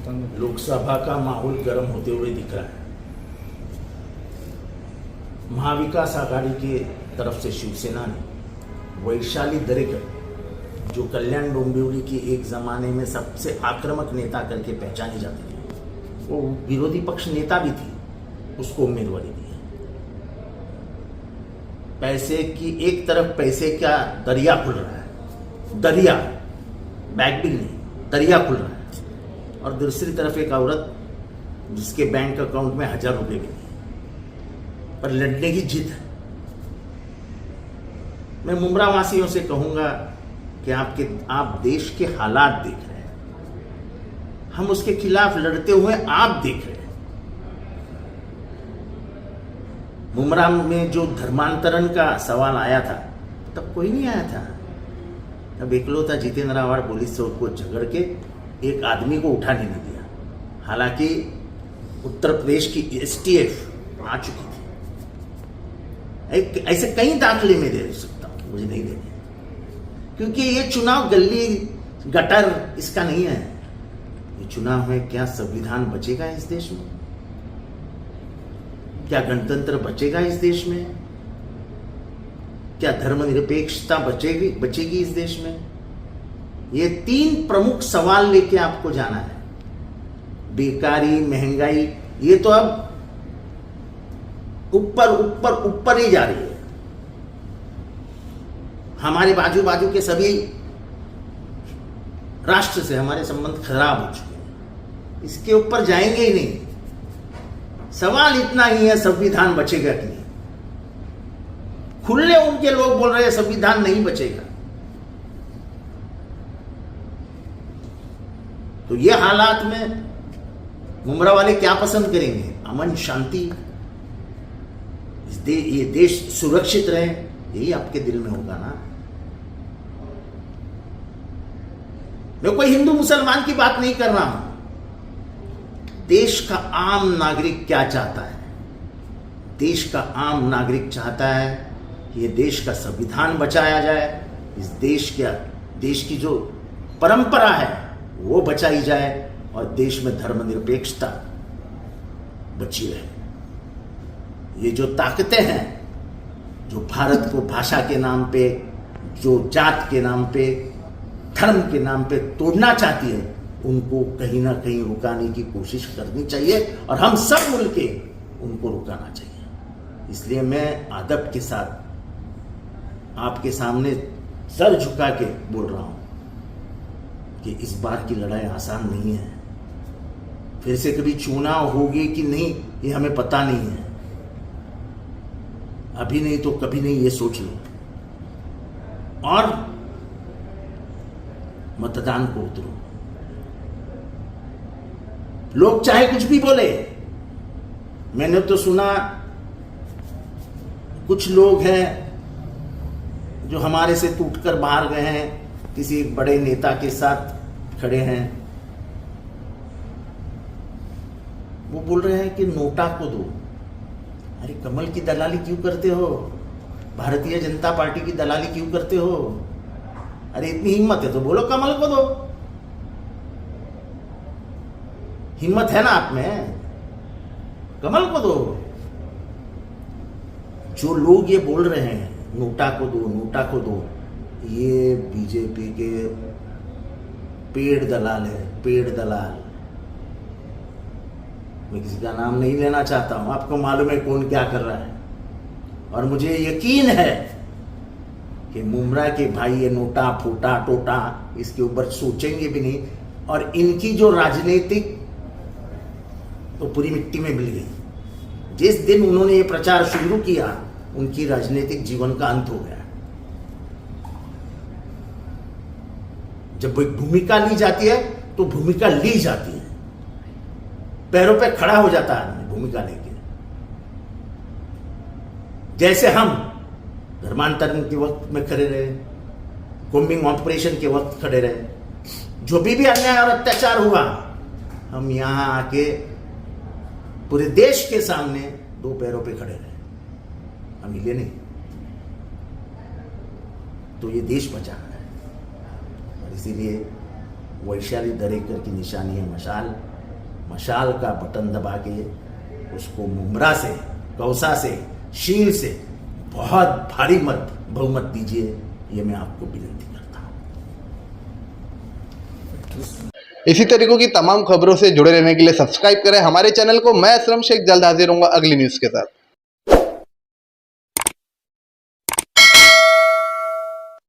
लोकसभा का माहौल गर्म होते हुए दिख रहा है। महाविकास आघाड़ी के तरफ से शिवसेना ने वैशाली दरेकर, जो कल्याण डोंबिवली की एक जमाने में सबसे आक्रामक नेता करके पहचानी जाती थी, वो विरोधी पक्ष नेता भी थी, उसको उम्मीदवारी दी है। पैसे की एक तरफ पैसे का दरिया खुल रहा है, दरिया, बैग भी नहीं, दरिया खुल रहा है, और दूसरी तरफ एक औरत जिसके बैंक अकाउंट में 1000 रुपए भी नहीं, पर लड़ने की जिद है। मैं मुमरा वासियों से कहूंगा कि आप देश के हालात देख रहे हैं, हम उसके खिलाफ लड़ते हुए आप देख रहे हैं। मुमरा में जो धर्मांतरण का सवाल आया था, तब कोई नहीं आया था। तब एकलौता जितेंद्र आव्हाड पुलिस चौक को झगड़ के एक आदमी को उठाने नहीं दिया। हालांकि उत्तर प्रदेश की STF आ चुकी थी। ऐसे कई दाखिले में दे सकता हूं, मुझे नहीं देने, क्योंकि ये चुनाव गली गटर इसका नहीं है। ये चुनाव है, क्या संविधान बचेगा इस देश में? क्या गणतंत्र बचेगा इस देश में? क्या धर्मनिरपेक्षता बचेगी इस देश में? ये 3 प्रमुख सवाल लेके आपको जाना है। बेकारी, महंगाई, ये तो अब ऊपर ऊपर ऊपर ही जा रही है। हमारे बाजू बाजू के सभी राष्ट्र से हमारे संबंध खराब हो चुके हैं, इसके ऊपर जाएंगे ही नहीं। सवाल इतना ही है, संविधान बचेगा कि नहीं। खुले उनके लोग बोल रहे हैं संविधान नहीं बचेगा। तो ये हालात में मुमरा वाले क्या पसंद करेंगे? अमन शांति, ये देश सुरक्षित रहे, यही आपके दिल में होगा ना। मैं कोई हिंदू मुसलमान की बात नहीं कर रहा हूं। देश का आम नागरिक क्या चाहता है? देश का आम नागरिक चाहता है कि ये देश का संविधान बचाया जाए, इस देश की जो परंपरा है वो बचाई जाए, और देश में धर्मनिरपेक्षता बची रहे। ये जो ताकतें हैं, जो भारत को भाषा के नाम पे, जो जात के नाम पे, धर्म के नाम पे तोड़ना चाहती है, उनको कहीं ना कहीं रुकाने की कोशिश करनी चाहिए, और हम सब मिलके उनको रुकाना चाहिए। इसलिए मैं अदब के साथ आपके सामने सर झुका के बोल रहा हूं कि इस बार की लड़ाई आसान नहीं है। फिर से कभी चुनाव होगी कि नहीं, ये हमें पता नहीं है। अभी नहीं तो कभी नहीं, ये सोच लो, और मतदान को उतरो। लोग चाहे कुछ भी बोले, मैंने तो सुना कुछ लोग हैं जो हमारे से टूटकर बाहर गए हैं, किसी एक बड़े नेता के साथ खड़े हैं, वो बोल रहे हैं कि नोटा को दो। अरे कमल की दलाली क्यों करते हो? भारतीय जनता पार्टी की दलाली क्यों करते हो? अरे इतनी हिम्मत है तो बोलो कमल को दो। हिम्मत है ना आप में, कमल को दो। जो लोग ये बोल रहे हैं नोटा को दो, नोटा को दो, ये बीजेपी के पेड़ दलाल है, पेड़ दलाल। मैं किसी का नाम नहीं लेना चाहता हूं, आपको मालूम है कौन क्या कर रहा है, और मुझे यकीन है कि मुमरा के भाई ये नोटा फूटा टोटा इसके ऊपर सोचेंगे भी नहीं, और इनकी जो राजनीतिक तो पूरी मिट्टी में मिल गई। जिस दिन उन्होंने ये प्रचार शुरू किया, उनकी राजनीतिक जीवन का अंत हो गया। जब एक भूमिका ली जाती है तो भूमिका ली जाती है, पैरों पे खड़ा हो जाता है आदमी भूमिका लेके। जैसे हम धर्मांतरण के वक्त में खड़े रहे, कॉम्बिंग ऑपरेशन के वक्त खड़े रहे, जो भी अन्याय और अत्याचार हुआ, हम यहां आके पूरे देश के सामने 2 पैरों पे खड़े रहे, हम हिले नहीं। तो ये देश बचाना है, और इसीलिए वैशाली दरेकर की निशानी है मशाल। मशाल का बटन दबा के उसको मुमरा से, कौसा से, शील से बहुत भारी मत बहुमत दीजिए, ये मैं आपको विनती करता हूं। इसी तरीकों की तमाम खबरों से जुड़े रहने के लिए सब्सक्राइब करें हमारे चैनल को। मैं असलम शेख जल्द हाजिर होऊंगा अगली न्यूज़ के साथ।